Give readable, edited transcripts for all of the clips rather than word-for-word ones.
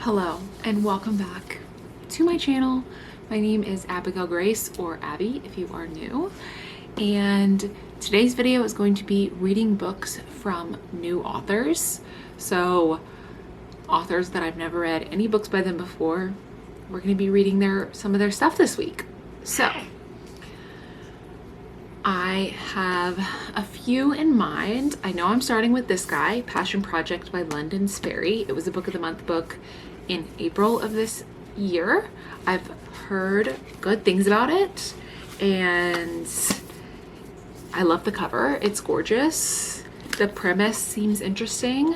Hello and welcome back to my channel. My name is Abigail Grace, or Abby if you are new, and today's video is going to be reading books from new authors. So authors that I've never read any books by them before. We're going to be reading some of their stuff this week. So I have a few in mind. I know I'm starting with this guy, Passion Project by London Sperry. It was a book of the month book in April of this year. I've heard good things about it and I love the cover. It's gorgeous. The premise seems interesting.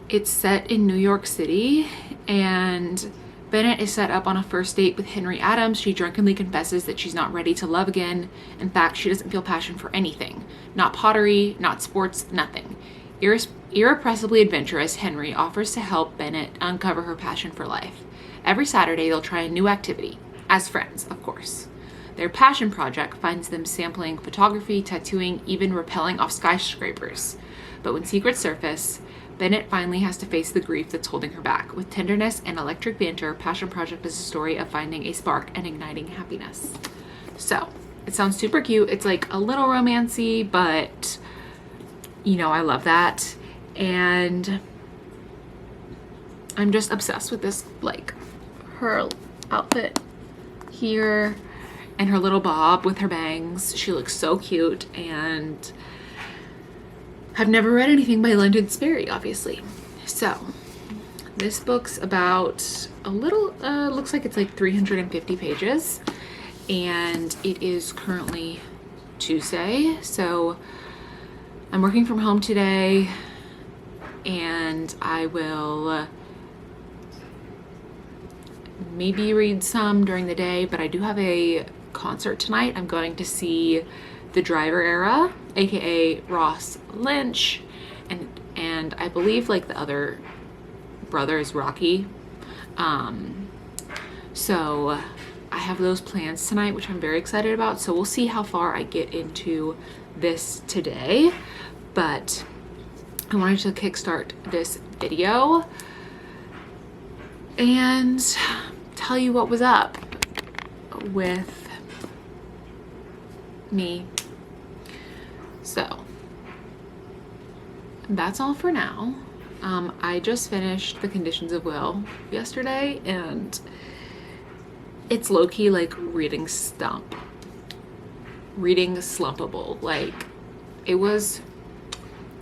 It's set in New York City and Bennett is set up on a first date with Henry Adams. She drunkenly confesses that she's not ready to love again. In fact, she doesn't feel passion for anything. Not pottery, not sports, nothing. Irrepressibly adventurous, Henry offers to help Bennett uncover her passion for life. Every Saturday, they'll try a new activity. As friends, of course. Their passion project finds them sampling photography, tattooing, even rappelling off skyscrapers. But when secrets surface, Bennett finally has to face the grief that's holding her back. With tenderness and electric banter, Passion Project is a story of finding a spark and igniting happiness. So, it sounds super cute. It's like a little romancy, but you know, I love that. And I'm just obsessed with this, like her outfit here and her little bob with her bangs. She looks so cute, and I've never read anything by London Sperry, obviously. So this book's about a little, looks like it's like 350 pages, and it is currently Tuesday. So I'm working from home today, and I will maybe read some during the day, but I do have a concert tonight. I'm going to see The Driver Era, aka Ross Lynch, and I believe like the other brother is Rocky. So I have those plans tonight, which I'm very excited about. So we'll see how far I get into this today, but I wanted to kickstart this video and tell you what was up with me. So that's all for now. I just finished The Conditions of Will yesterday, and it's low-key like reading slumpable. Like, it was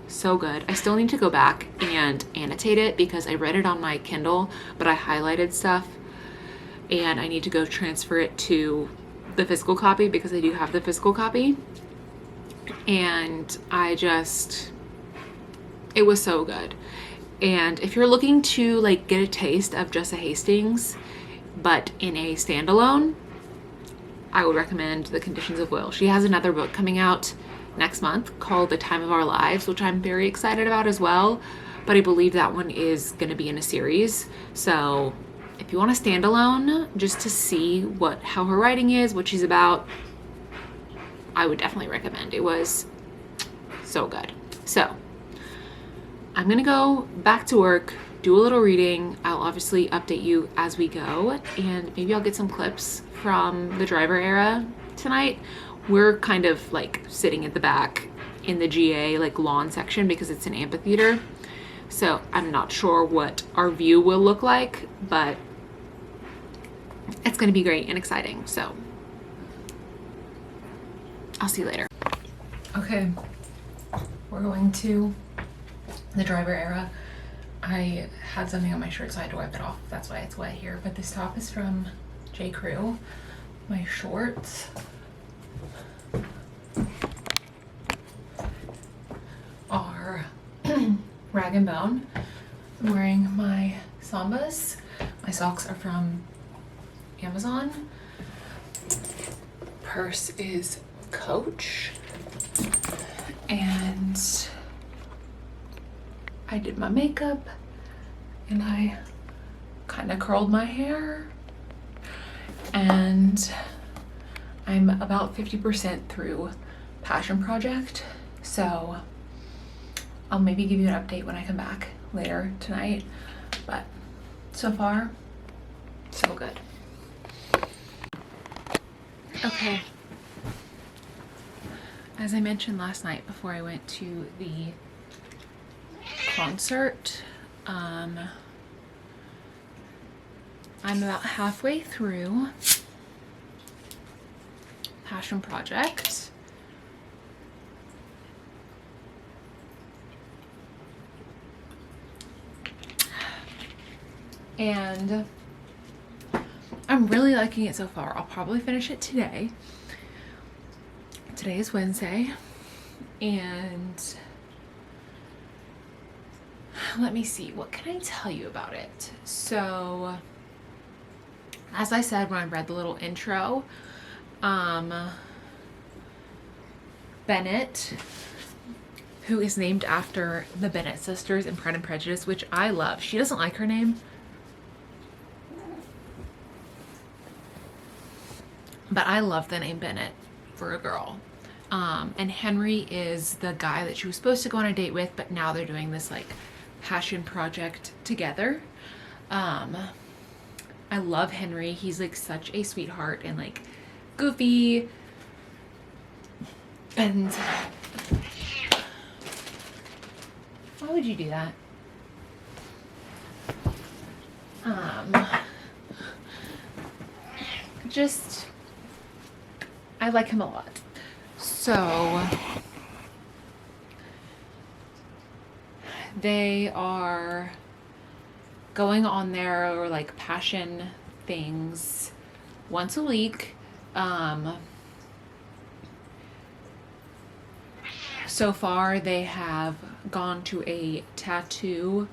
so good. I still need to go back and annotate it because I read it on my Kindle, but I highlighted stuff and I need to go transfer it to the physical copy because I do have the physical copy. And it was so good. And if you're looking to like get a taste of Jessa Hastings but in a standalone, I would recommend The Conditions of Will. She has another book coming out next month called The Time of Our Lives, which I'm very excited about as well, but I believe that one is going to be in a series. So if you want a standalone just to see how her writing is, what she's about, I would definitely recommend. It was so good. So I'm gonna go back to work, do a little reading. I'll obviously update you as we go, and maybe I'll get some clips from The Driver Era tonight. We're kind of like sitting at the back in the GA like lawn section because it's an amphitheater. So I'm not sure what our view will look like, but it's gonna be great and exciting. So I'll see you later. Okay, we're going to The Driver Era. I had something on my shirt, so I had to wipe it off. That's why it's wet here. But this top is from J. Crew. My shorts are Rag and Bone. I'm wearing my Sambas. My socks are from Amazon. Purse is Coach. And I did my makeup and I kind of curled my hair, and I'm about 50% through Passion Project. So I'll maybe give you an update when I come back later tonight, but so far, so good. Okay. As I mentioned last night before I went to the concert, I'm about halfway through Passion Project. And I'm really liking it so far. I'll probably finish it today. Today is Wednesday, and let me see, what can I tell you about it? So, as I said when I read the little intro, Bennett, who is named after the Bennett sisters in Pride and Prejudice, which I love. She doesn't like her name, but I love the name Bennett for a girl. And Henry is the guy that she was supposed to go on a date with, but now they're doing this like passion project together. I love Henry. He's like such a sweetheart and like goofy. And why would you do that? Just, I like him a lot. So they are going on their like passion things once a week. So far they have gone to a tattoo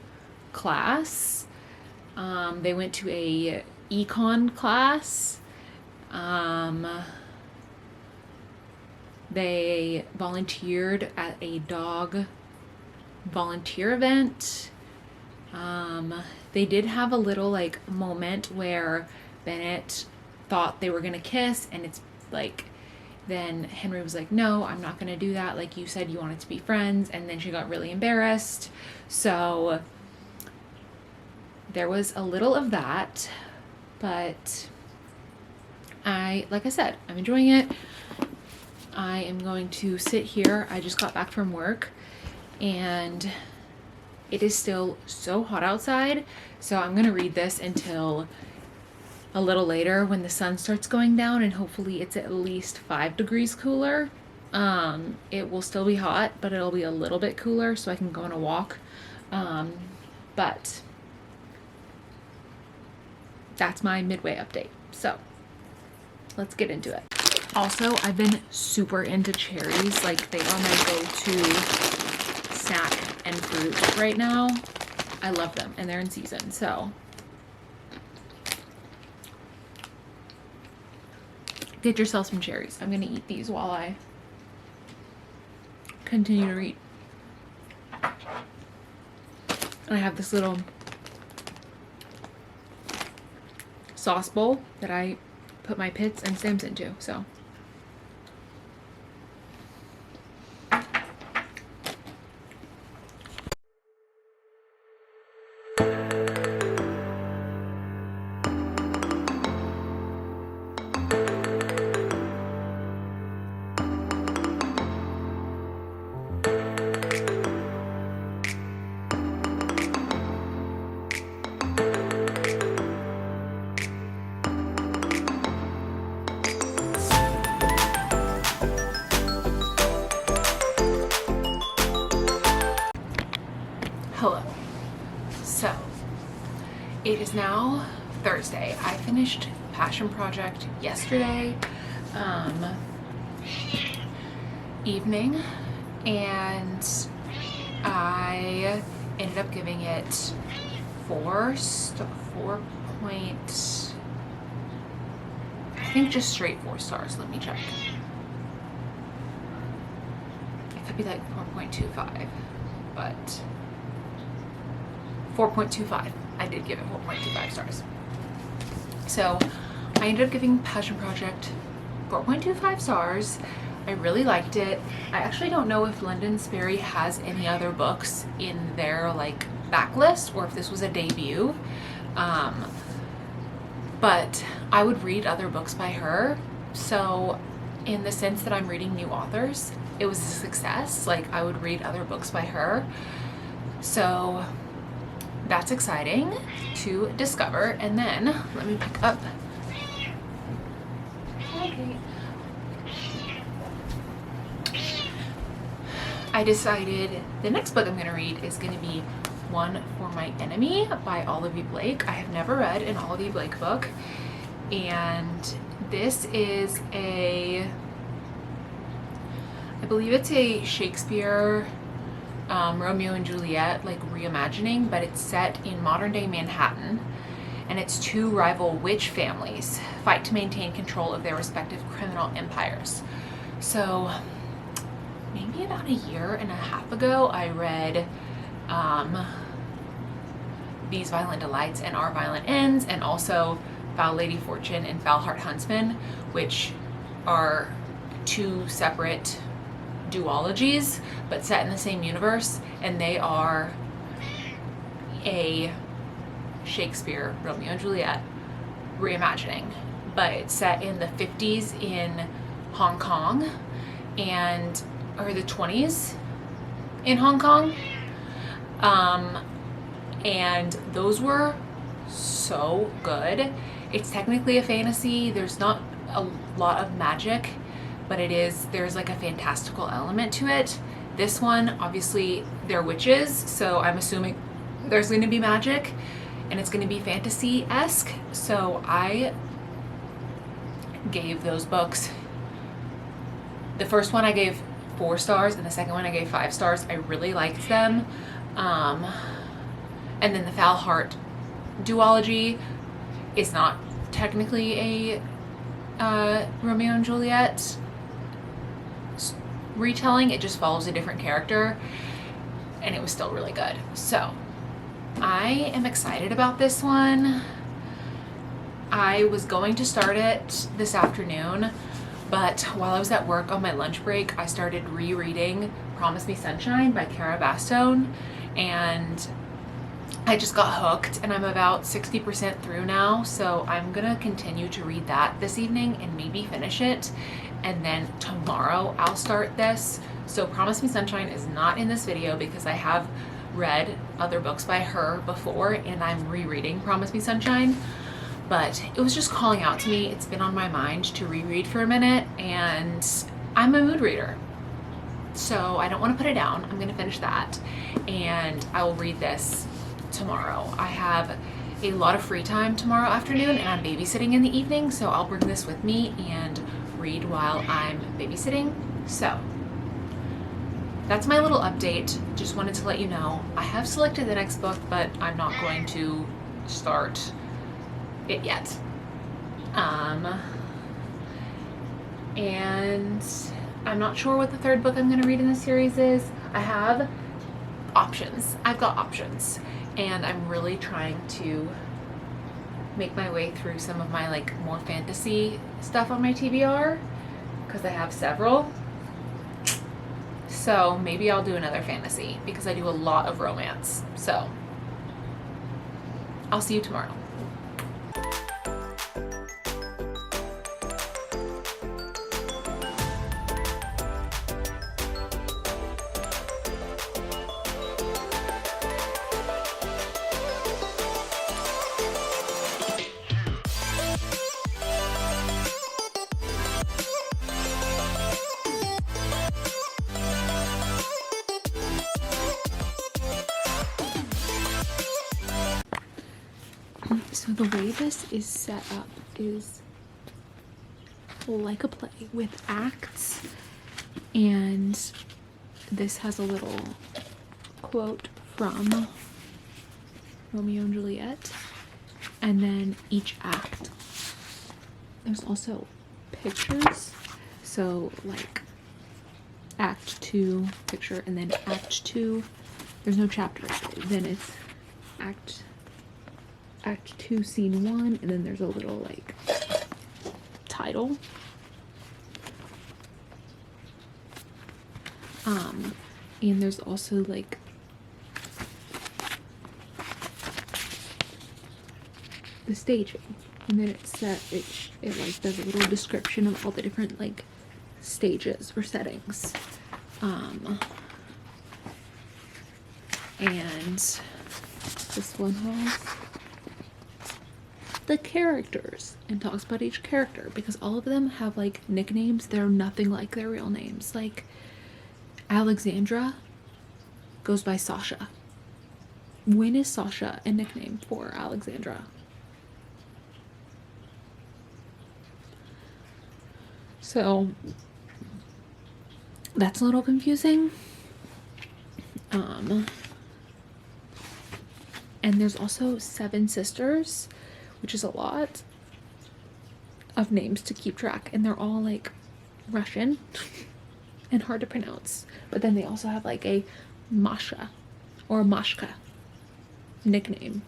class. They went to a econ class. They volunteered at a dog volunteer event. They did have a little like moment where Bennett thought they were gonna kiss, and it's like, then Henry was like, no, I'm not gonna do that, like you said you wanted to be friends. And then she got really embarrassed. So there was a little of that, but like I said, I'm enjoying it. I am going to sit here. I just got back from work and it is still so hot outside. So I'm going to read this until a little later when the sun starts going down, and hopefully it's at least 5 degrees cooler. It will still be hot, but it'll be a little bit cooler so I can go on a walk. But that's my midway update. So let's get into it. Also, I've been super into cherries. Like, they are my go-to snack and fruit right now. I love them, and they're in season, so get yourself some cherries. I'm gonna eat these while I continue to read. And I have this little sauce bowl that I put my pits and stems into, so. Hello. So, it is now Thursday. I finished Passion Project yesterday evening, and I ended up giving it 4 point, I think just straight 4 stars. Let me check. It could be like 4.25, but 4.25. I did give it 4.25 stars. So I ended up giving Passion Project 4.25 stars. I really liked it. I actually don't know if London Sperry has any other books in their like backlist or if this was a debut. But I would read other books by her. So in the sense that I'm reading new authors, it was a success. Like I would read other books by her. So that's exciting to discover. And then let me pick up. Okay. I decided the next book I'm going to read is going to be One for My Enemy by Olivia Blake. I have never read an Olivia Blake book, and this is I believe it's a Shakespeare Romeo and Juliet like reimagining, but it's set in modern day Manhattan, and it's two rival witch families fight to maintain control of their respective criminal empires. So maybe about a year and a half ago, I read These Violent Delights and Our Violent Ends, and also Foul Lady Fortune and Foul Heart Huntsman, which are two separate duologies but set in the same universe, and they are a Shakespeare Romeo and Juliet reimagining, but it's set in the 50s in Hong Kong or the 20s in Hong Kong. And those were so good. It's technically a fantasy. There's not a lot of magic, but there's like a fantastical element to it. This one, obviously, they're witches, so I'm assuming there's going to be magic and it's going to be fantasy-esque. So I gave those books, the first one I gave 4 stars and the second one I gave 5 stars. I really liked them. And then the Foul Heart duology is not technically a Romeo and Juliet retelling. It just follows a different character, and it was still really good. So I am excited about this one. I was going to start it this afternoon, but while I was at work on my lunch break, I started rereading Promise Me Sunshine by Cara Bastone, and I just got hooked, and I'm about 60% through now, so I'm gonna continue to read that this evening and maybe finish it, and then tomorrow I'll start this. So Promise Me Sunshine is not in this video because I have read other books by her before, and I'm rereading Promise Me Sunshine, but it was just calling out to me. It's been on my mind to reread for a minute, and I'm a mood reader, so I don't want to put it down. I'm gonna finish that, and I will read this tomorrow. I have a lot of free time tomorrow afternoon, and I'm babysitting in the evening, so I'll bring this with me and read while I'm babysitting. So that's my little update. Just wanted to let you know I have selected the next book, but I'm not going to start it yet. And I'm not sure what the third book I'm going to read in the series is. I have options. I've got options, and I'm really trying to make my way through some of my like more fantasy stuff on my TBR because I have several. So maybe I'll do another fantasy because I do a lot of romance. So I'll see you tomorrow. So the way this is set up is like a play with acts, and this has a little quote from Romeo and Juliet, and then each act there's also pictures, so like act 2 picture, and then act 2 there's no chapters, then it's act 2 scene 1, and then there's a little like title. And there's also like the staging, and then it like does a little description of all the different like stages or settings. And this one has the characters and talks about each character, because all of them have like nicknames that are nothing like their real names. Like Alexandra goes by Sasha. When is Sasha a nickname for Alexandra? So that's a little confusing. And there's also 7 sisters, which is a lot of names to keep track, and they're all like Russian and hard to pronounce. But then they also have like a Masha or Mashka nickname.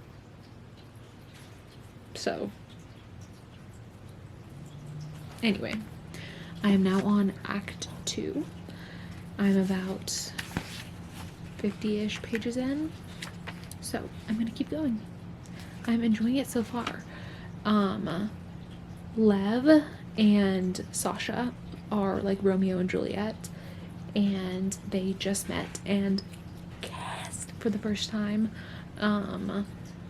So anyway, I am now on Act 2. I'm about 50-ish pages in, so I'm gonna keep going. I'm enjoying it so far. Lev and Sasha are like Romeo and Juliet, and they just met and kissed for the first time.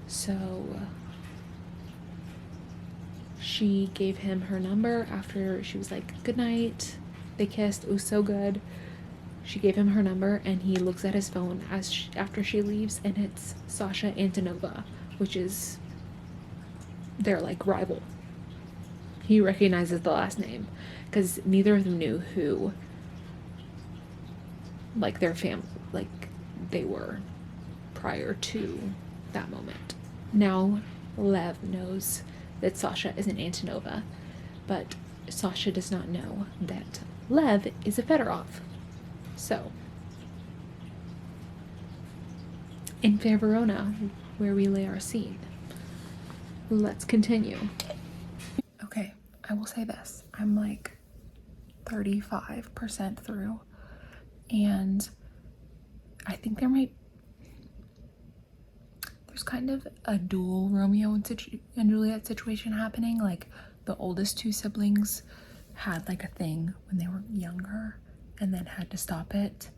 So she gave him her number after she was like, good night. They kissed. It was so good. She gave him her number, and he looks at his phone after she leaves, and it's Sasha Antonova, which is their like rival. He recognizes the last name because neither of them knew who like their family, like they were prior to that moment. Now Lev knows that Sasha is an Antonova, but Sasha does not know that Lev is a Fedorov. So, in Fair Verona, where we lay our scene, let's continue. Okay, I will say this. I'm like 35% through, and I think there's kind of a dual Romeo and Juliet situation happening. Like, the oldest 2 siblings had like a thing when they were younger and then had to stop it.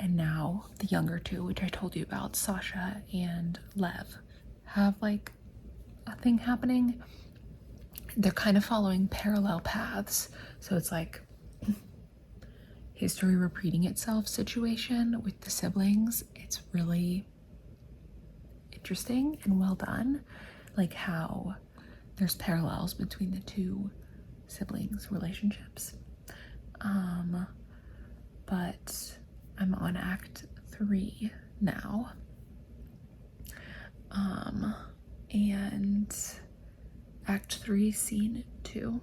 And now the younger 2, which I told you about, Sasha and Lev, have like a thing happening. They're kind of following parallel paths. So it's like history repeating itself situation with the siblings. It's really interesting and well done. Like how there's parallels between the 2 siblings' relationships. But I'm on Act 3 now. And Act 3, Scene 2.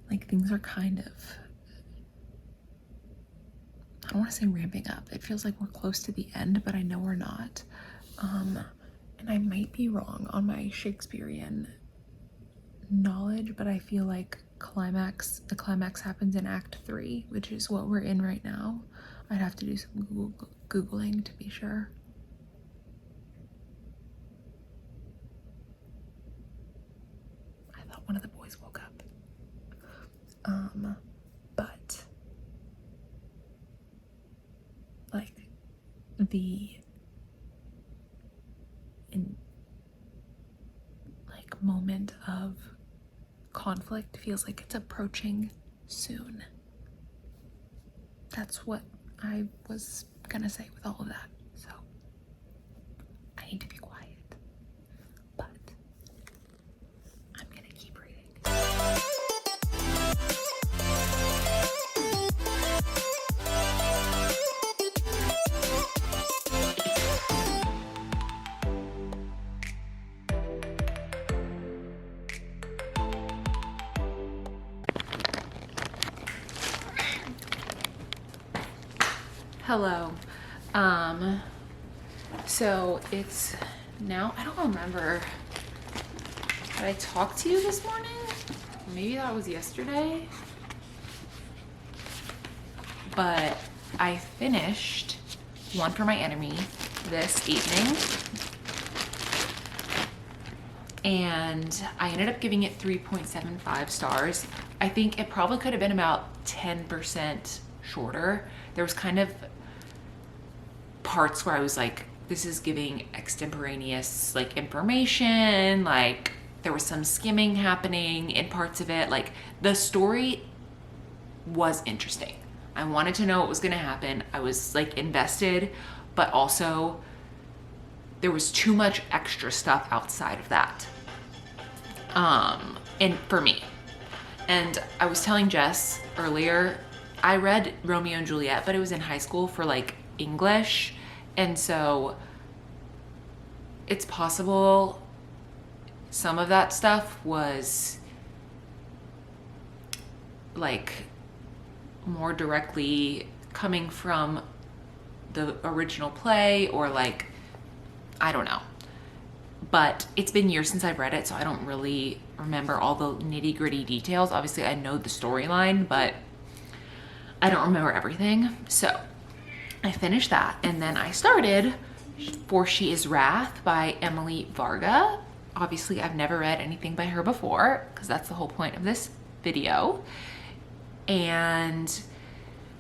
Like, things are kind of, I don't want to say ramping up. It feels like we're close to the end, but I know we're not. And I might be wrong on my Shakespearean knowledge, but I feel like the climax happens in Act 3, which is what we're in right now. I'd have to do some Googling to be sure. I thought one of the boys woke up. But like the moment of conflict feels like it's approaching soon. That's what I was gonna say with all of that. So I need to be quiet, but I'm gonna keep reading. Hello. So it's now, I don't remember, did I talk to you this morning? maybe that was yesterday, but I finished One for My Enemy this evening, and I ended up giving it 3.75 stars. I think it probably could have been about 10% shorter. There was kind of parts where I was like, this is giving extemporaneous like information, like there was some skimming happening in parts of it. Like the story was interesting. I wanted to know what was gonna happen. I was like invested, but also there was too much extra stuff outside of that. And for me. And I was telling Jess earlier, I read Romeo and Juliet, but it was in high school for like English. And so it's possible some of that stuff was like more directly coming from the original play, or like, I don't know. But it's been years since I've read it, so I don't really remember all the nitty gritty details. Obviously I know the storyline, but I don't remember everything. So I finished that, and then I started For She Is Wrath by Emily Varga. Obviously I've never read anything by her before, because that's the whole point of this video. And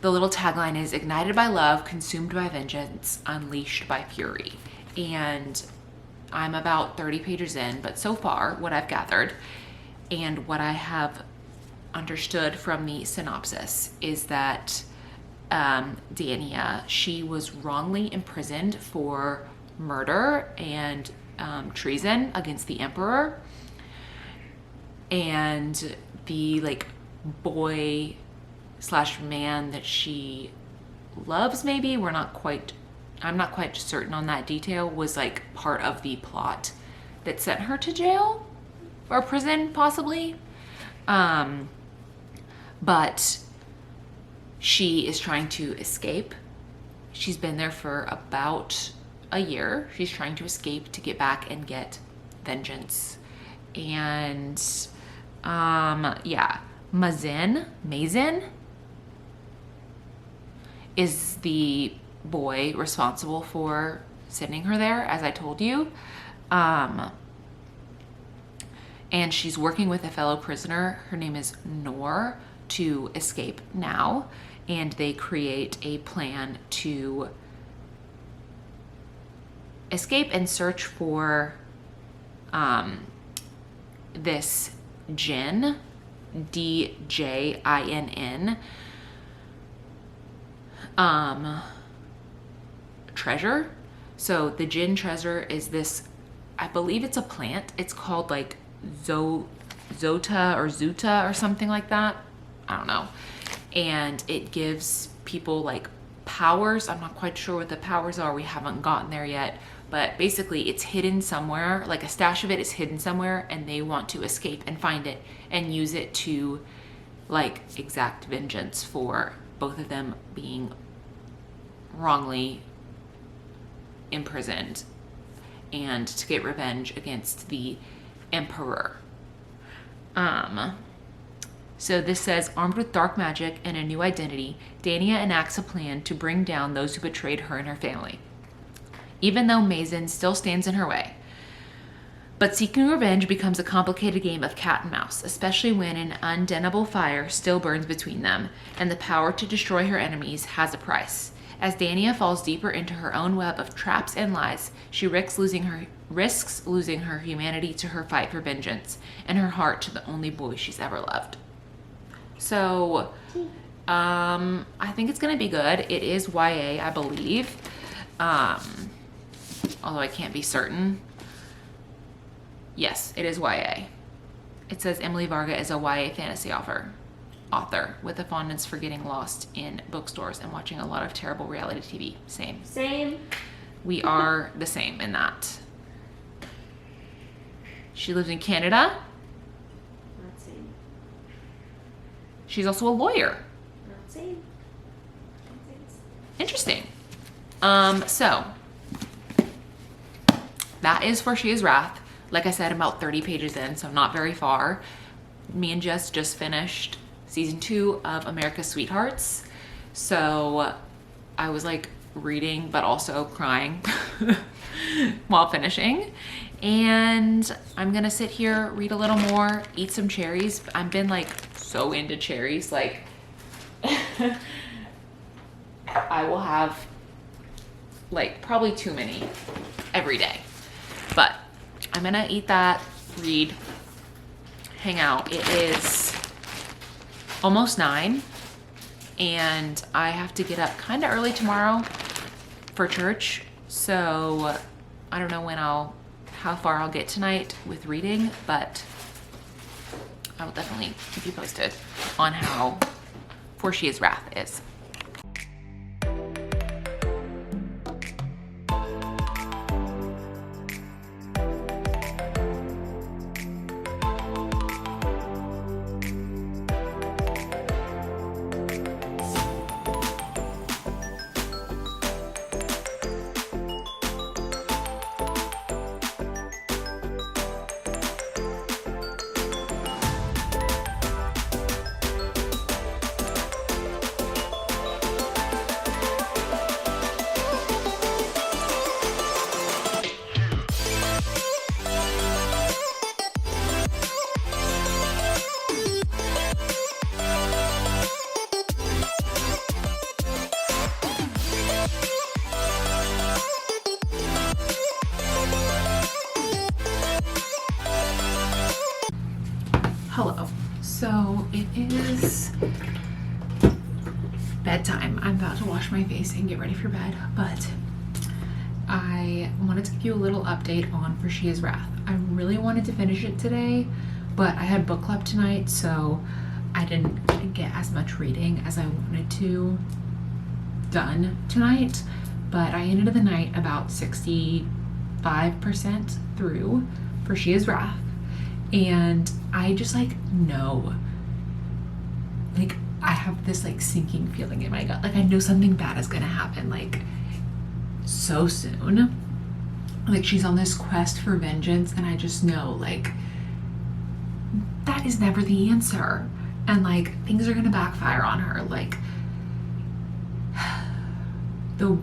the little tagline is ignited by love, consumed by vengeance, unleashed by fury. And I'm about 30 pages in, but so far what I've gathered and what I have understood from the synopsis is that Dania, she was wrongly imprisoned for murder and treason against the emperor, and the like boy slash man that she loves, maybe, I'm not quite certain on that detail, was like part of the plot that sent her to jail or prison possibly. But she is trying to escape. She's been there for about a year. She's trying to escape to get back and get vengeance. And yeah, Mazen is the boy responsible for sending her there, as I told you. And she's working with a fellow prisoner. Her name is Noor, to escape now. And they create a plan to escape and search for this Jinn, Djinn, treasure. So the Jinn treasure is this, I believe it's a plant. It's called like Zota or Zuta or something like that. I don't know. And it gives people like powers. I'm not quite sure what the powers are. We haven't gotten there yet. But basically it's hidden somewhere, like a stash of it is hidden somewhere, and they want to escape and find it and use it to like exact vengeance for both of them being wrongly imprisoned, and to get revenge against the emperor. So this says, armed with dark magic and a new identity, Dania enacts a plan to bring down those who betrayed her and her family, even though Mazen still stands in her way. But seeking revenge becomes a complicated game of cat and mouse, especially when an undeniable fire still burns between them, and the power to destroy her enemies has a price. As Dania falls deeper into her own web of traps and lies, she risks losing her humanity to her fight for vengeance, and her heart to the only boy she's ever loved. So, I think it's gonna be good. It is YA, I believe, although I can't be certain. Yes, it is YA. It says Emily Varga is a YA fantasy author with a fondness for getting lost in bookstores and watching a lot of terrible reality TV. Same. We are the same in that. She lives in Canada. Not same. She's also a lawyer. Not same. Interesting. So that is For She Is Wrath. Like I said, I'm about 30 pages in, so not very far. me and Jess just finished season 2 of America's Sweethearts. So I was like reading but also crying while finishing. And I'm gonna sit here, read a little more, eat some cherries. I've been like so into cherries, like I will have like probably too many every day. But I'm gonna eat that, read, hang out. It is almost 9 and I have to get up kind of early tomorrow for church. So I don't know how far I'll get tonight with reading, but I will definitely keep you posted on how For She Is Wrath is. Hello. So it is bedtime. I'm about to wash my face and get ready for bed, but I wanted to give you a little update on For She Is Wrath. I really wanted to finish it today, but I had book club tonight, so I didn't get as much reading as I wanted to done tonight, but I ended the night about 65% through For She Is Wrath. And I just like know, like I have this like sinking feeling in my gut, like I know something bad is gonna happen like so soon. Like she's on this quest for vengeance and I just know like that is never the answer, and like things are gonna backfire on her. Like the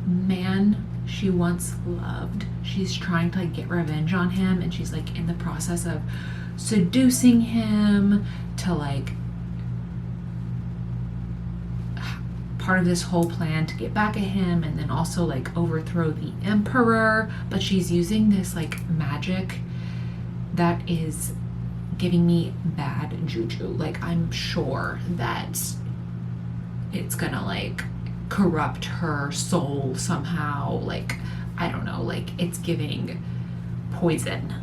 man she once loved, she's trying to like get revenge on him, and she's like in the process of seducing him to like part of this whole plan to get back at him and then also like overthrow the emperor. But she's using this like magic that is giving me bad juju. Like I'm sure that it's gonna like corrupt her soul somehow. Like I don't know, like it's giving poison,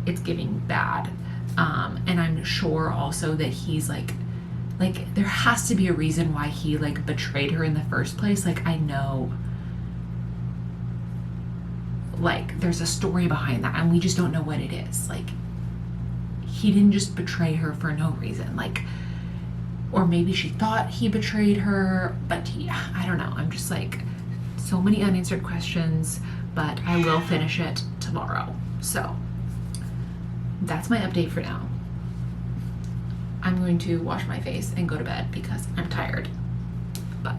it's giving bad. And I'm sure also that he's like there has to be a reason why he like betrayed her in the first place. Like I know like there's a story behind that and we just don't know what it is. Like he didn't just betray her for no reason, like, or maybe she thought he betrayed her, but I don't know. I'm just like so many unanswered questions, but I will finish it tomorrow. So that's my update for now. I'm going to wash my face and go to bed because I'm tired, but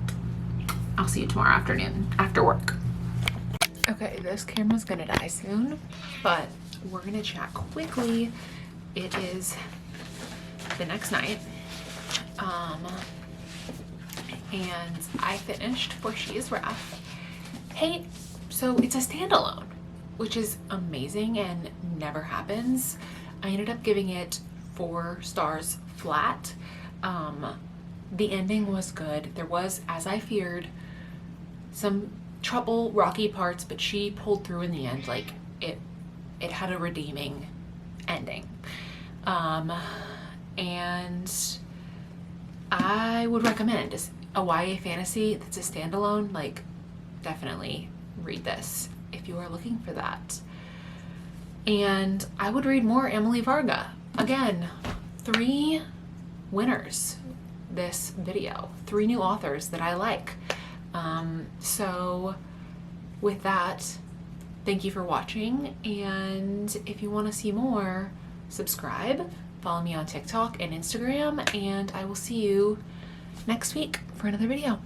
I'll see you tomorrow afternoon after work. Okay, this camera's gonna die soon, but we're gonna chat quickly. It is the next night. And I finished For She Is Wrath. Hey, so it's a standalone, which is amazing and never happens. I ended up giving it 4 stars flat. The ending was good. There was, as I feared, some trouble, rocky parts, but she pulled through in the end. Like it had a redeeming ending. And I would recommend a YA fantasy that's a standalone. Like definitely read this if you are looking for that. And I would read more Emily Varga. Again, 3 winners this video, 3 new authors that I like. So with that, thank you for watching, and if you want to see more, subscribe Follow me on TikTok and Instagram, and I will see you next week for another video.